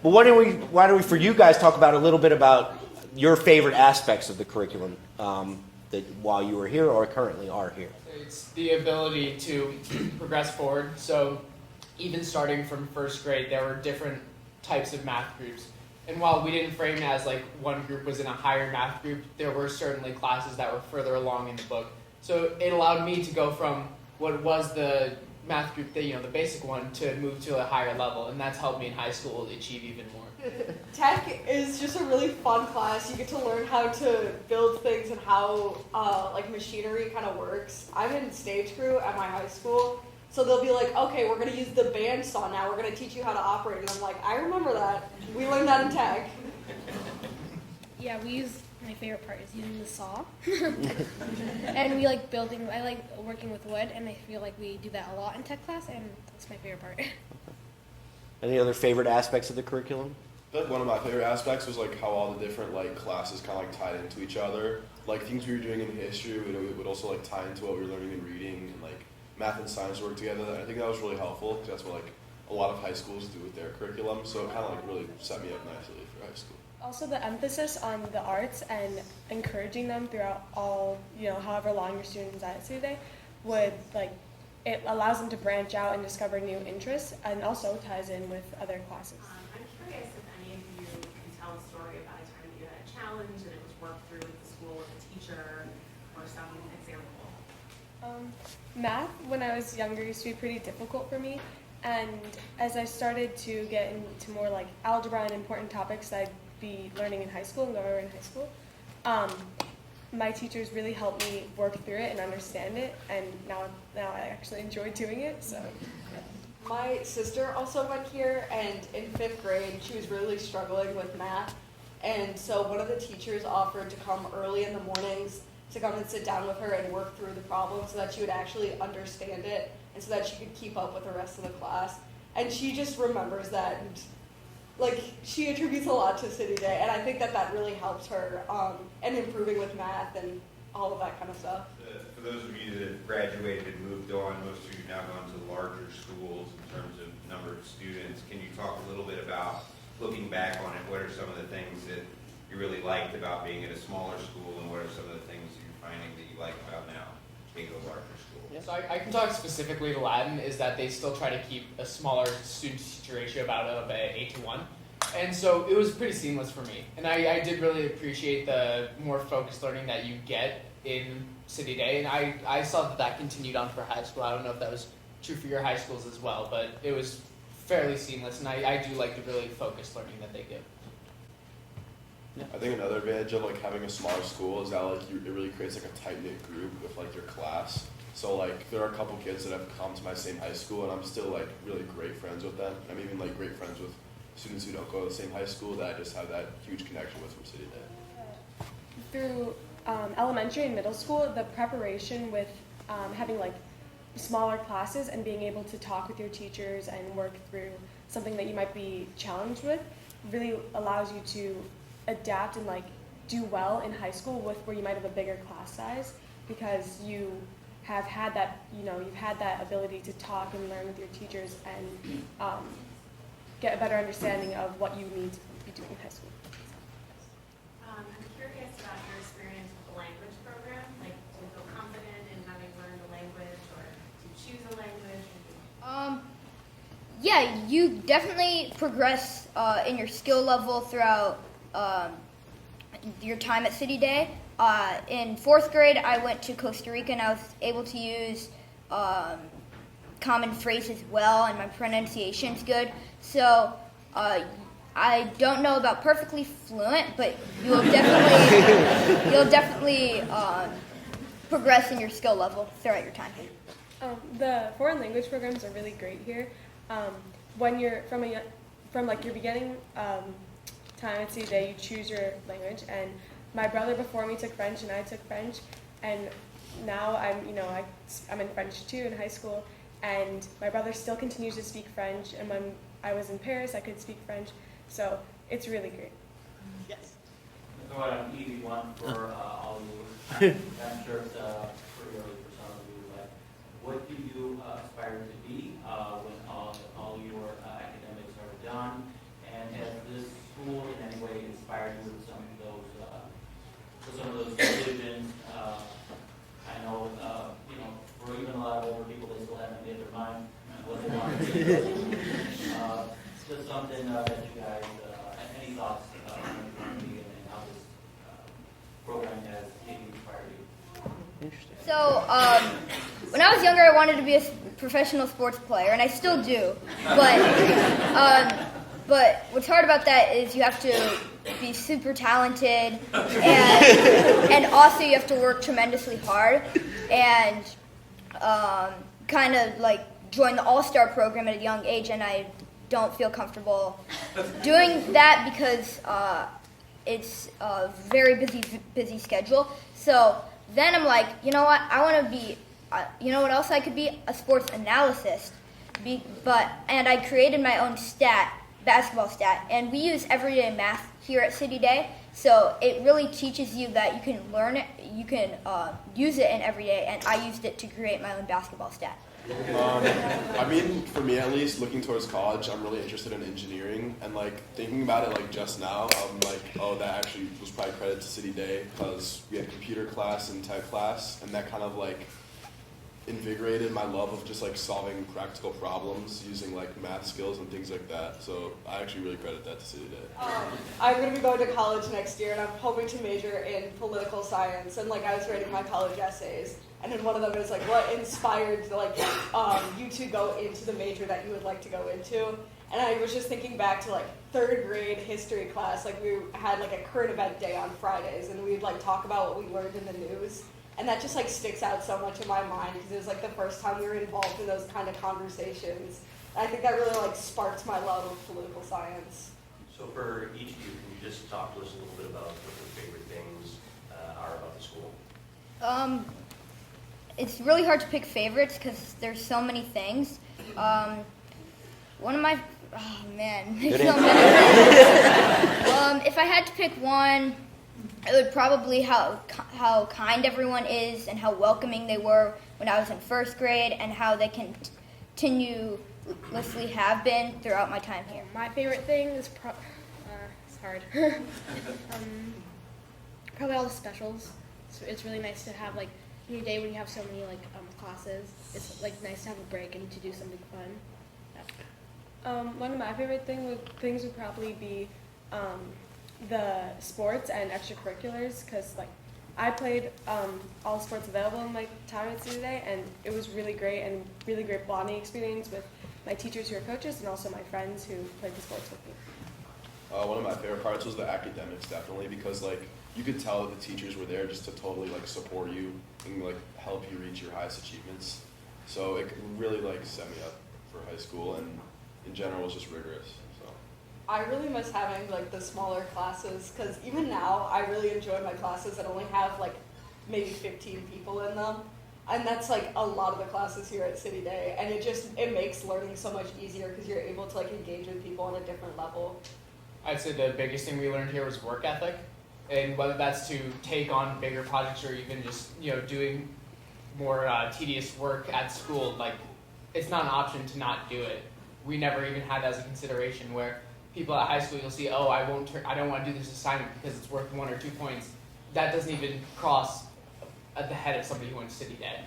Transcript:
But why don't we, for you guys, talk about a little bit about your favorite aspects of the curriculum that while you were here or currently are here? It's the ability to progress forward. So even starting from first grade, there were different types of math groups. And while we didn't frame it as like one group was in a higher math group, there were certainly classes that were further along in the book. So it allowed me to go from what was the math group, the basic one, to move to a higher level. And that's helped me in high school achieve even more. Tech is just a really fun class. You get to learn how to build things and how like machinery kind of works. I'm in stage crew at my high school, so they'll be like, okay, we're going to use the bandsaw now. We're going to teach you how to operate. And I'm like, I remember that. We learned that in tech. Yeah, my favorite part is using the saw. And we like building, I like working with wood, and I feel like we do that a lot in tech class, and that's my favorite part. Any other favorite aspects of the curriculum? I feel like one of my favorite aspects was like how all the different like classes kind of like tied into each other. Like things we were doing in history would also like tie into what we were learning in reading, and like math and science work together. I think that was really helpful because that's what like a lot of high schools do with their curriculum. So it kind of like really set me up nicely for high school. Also the emphasis on the arts and encouraging them throughout all, however long your student's at City Day it allows them to branch out and discover new interests, and also ties in with other classes. I'm curious if any of you can tell a story about a time you had a challenge and it was worked through with the school, with a teacher, or some example. Math, when I was younger, used to be pretty difficult for me, and as I started to get into more like algebra and important topics that I'd be learning in high school and go over in high school, my teachers really helped me work through it and understand it, and now I actually enjoy doing it. So, My sister also went here, and in 5th grade, she was really struggling with math, and so one of the teachers offered to come early in the mornings to come and sit down with her and work through the problem so that she would actually understand it and so that she could keep up with the rest of the class. And she just remembers that, and she attributes a lot to City Day, and I think that really helps her and improving with math and all of that kind of stuff. For those of you that have graduated and moved on, most of you now gone to larger schools in terms of number of students. Can you talk a little bit about, looking back on it, what are some of the things that you really liked about being at a smaller school, and what are some of the things that you're finding that you like about now being at a larger school? Yeah, so I can talk specifically to Latin, is that they still try to keep a smaller student-teacher ratio about 8-to-1. And so it was pretty seamless for me. And I did really appreciate the more focused learning that you get in City Day. And I saw that continued on for high school. I don't know if that was true for your high schools as well, but it was fairly seamless. And I do like the really focused learning that they give. I think another advantage of like having a smaller school is that it really creates like a tight-knit group with like your class. So like there are a couple kids that have come to my same high school, and I'm still like really great friends with them. I'm even like great friends with students who don't go to the same high school that I just have that huge connection with from City Day. Through elementary and middle school, the preparation with having like smaller classes and being able to talk with your teachers and work through something that you might be challenged with really allows you to adapt and like do well in high school with where you might have a bigger class size, because you have had that, you've had that ability to talk and learn with your teachers and get a better understanding of what you need to be doing in high school. I'm curious about your experience with the language program. Like, do you feel confident in having learned a language, or do you choose a language? Yeah, you definitely progress in your skill level throughout your time at City Day. In 4th grade, I went to Costa Rica, and I was able to use common phrases well, and my pronunciation's good. So I don't know about perfectly fluent, but you'll definitely progress in your skill level throughout your time here. The foreign language programs are really great here. When you're from your beginning time at City Day, you choose your language, and my brother before me took French, and I took French, and now I'm in French too in high school, and my brother still continues to speak French, and when I was in Paris, I could speak French, so it's really great. Yes. So an easy one for all of you. I'm sure it's pretty early for some of you, but what do you aspire to be when all your academics are done? And as inspired you with some of those decisions? I know, for even a lot of older people, they still haven't made their mind what they want to do. Just something that you guys, any thoughts on and how this program has maybe inspired you? Interesting. So, when I was younger, I wanted to be a professional sports player, and I still do. But what's hard about that is you have to be super talented, and also you have to work tremendously hard, and kind of like join the all-star program at a young age, and I don't feel comfortable doing that because it's a very busy schedule. So then I'm like, you know what? I want to be. You know what else I could be? A sports analyst. And I created my own basketball stat, and we use everyday math here at City Day. So it really teaches you that you can learn it, you can use it in every day, and I used it to create my own basketball stat. I mean, for me at least, looking towards college, I'm really interested in engineering, and like thinking about it like just now, I'm like, oh, that actually was probably credit to City Day because we had computer class and tech class, and that kind of like invigorated my love of just like solving practical problems using like math skills and things like that. So I actually really credit that to City Day. I'm going to be going to college next year, and I'm hoping to major in political science. And like I was writing my college essays, and then one of them is like, what inspired like you to go into the major that you would like to go into? And I was just thinking back to like 3rd grade history class. Like we had like a current event day on Fridays, and we'd like talk about what we learned in the news. And that just like sticks out so much in my mind because it was like the first time we were involved in those kind of conversations. And I think that really like sparked my love of political science. So for each of you, can you just talk to us a little bit about what your favorite things are about the school? It's really hard to pick favorites because there's so many things. One of my, oh man, there's so many things. If I had to pick one, it would probably how kind everyone is and how welcoming they were when I was in 1st grade and how they continuously have been throughout my time here. My favorite thing is it's hard. Probably all the specials. It's really nice to have like in your day when you have so many like classes. It's like nice to have a break and to do something fun. Yeah. One of my favorite things would probably be the sports and extracurriculars, because like I played all sports available in my time at City Day, and it was really great and really great bonding experience with my teachers who are coaches and also my friends who played the sports with me. One of my favorite parts was the academics, definitely, because like you could tell that the teachers were there just to totally like support you and like help you reach your highest achievements. So it really like set me up for high school, and in general was just rigorous. I really miss having like the smaller classes because even now I really enjoy my classes that only have like maybe 15 people in them, and that's like a lot of the classes here at City Day, and it makes learning so much easier because you're able to like engage with people on a different level. I'd say the biggest thing we learned here was work ethic, and whether that's to take on bigger projects or even just doing more tedious work at school, like it's not an option to not do it. We never even had that as a consideration where people at high school, you'll see, oh, I don't want to do this assignment because it's worth 1 or 2 points. That doesn't even cross at the head of somebody who went to City Day.